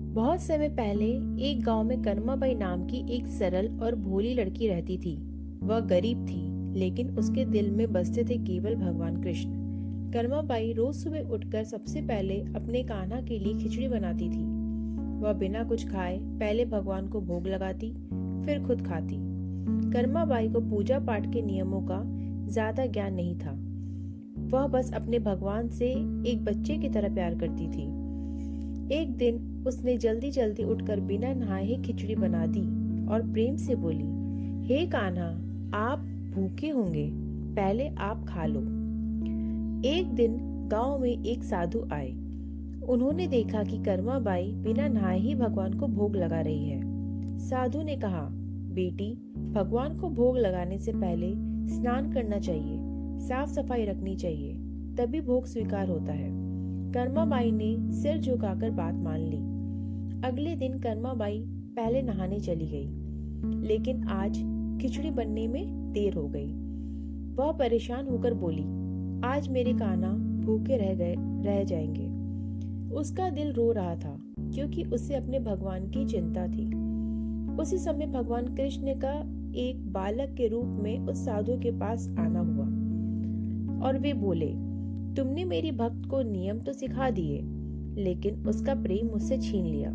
बहुत समय पहले एक गांव में कर्माबाई नाम की एक सरल और भोली लड़की रहती थी। वह गरीब थी, लेकिन उसके दिल में बसते थे केवल भगवान कृष्ण। कर्माबाई रोज सुबह उठकर सबसे पहले अपने कान्हा के लिए खिचड़ी बनाती थी। वह बिना कुछ खाए पहले भगवान को भोग लगाती, फिर खुद खाती। कर्माबाई को पूजा पाठ के नियमों का ज्यादा ज्ञान नहीं था। वह बस अपने भगवान से एक बच्चे की तरह प्यार करती थी। एक दिन उसने जल्दी जल्दी उठकर बिना नहाए ही खिचड़ी बना दी और प्रेम से बोली, हे कान्हा, आप भूखे होंगे, पहले आप खा लो। एक दिन गांव में एक साधु आए। उन्होंने देखा कि कर्माबाई बिना नहाए ही भगवान को भोग लगा रही है। साधु ने कहा, बेटी, भगवान को भोग लगाने से पहले स्नान करना चाहिए, साफ सफाई रखनी चाहिए, तभी भोग स्वीकार होता है। कर्माबाई ने सिर झुकाकर बात मान ली। अगले दिन कर्माबाई पहले नहाने चली गई, लेकिन आज खिचड़ी बनने में देर हो गई। वह परेशान होकर बोली, आज मेरे कान्हा भूखे रह जाएंगे। उसका दिल रो रहा था, क्योंकि उसे अपने भगवान की चिंता थी। उसी समय भगवान कृष्ण का एक बालक के रूप में उस साधु के पास आना हुआ और वे बोले, तुमने मेरी भक्त को नियम तो सिखा दिए, लेकिन उसका प्रेम मुझसे छीन लिया।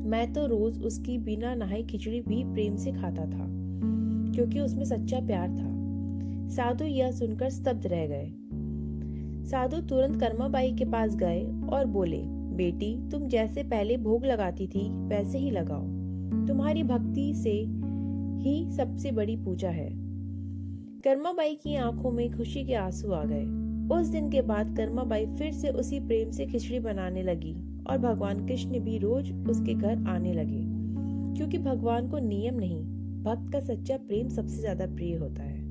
मैं तो रोज उसकी बिना नहाए खिचड़ी भी प्रेम से खाता था, क्योंकि उसमें सच्चा प्यार था। साधु यह सुनकर स्तब्ध रह गए। साधु तुरंत कर्माबाई के पास गए और बोले, बेटी, तुम जैसे पहले भोग लगाती थी वैसे ही लगाओ। तुम्हारी भक्ति से ही सबसे बड़ी पूजा है। कर्माबाई की आंखों में खुशी के आंसू आ गए। उस दिन के बाद कर्माबाई फिर से उसी प्रेम से खिचड़ी बनाने लगी और भगवान कृष्ण भी रोज उसके घर आने लगे, क्योंकि भगवान को नियम नहीं, भक्त का सच्चा प्रेम सबसे ज्यादा प्रिय होता है।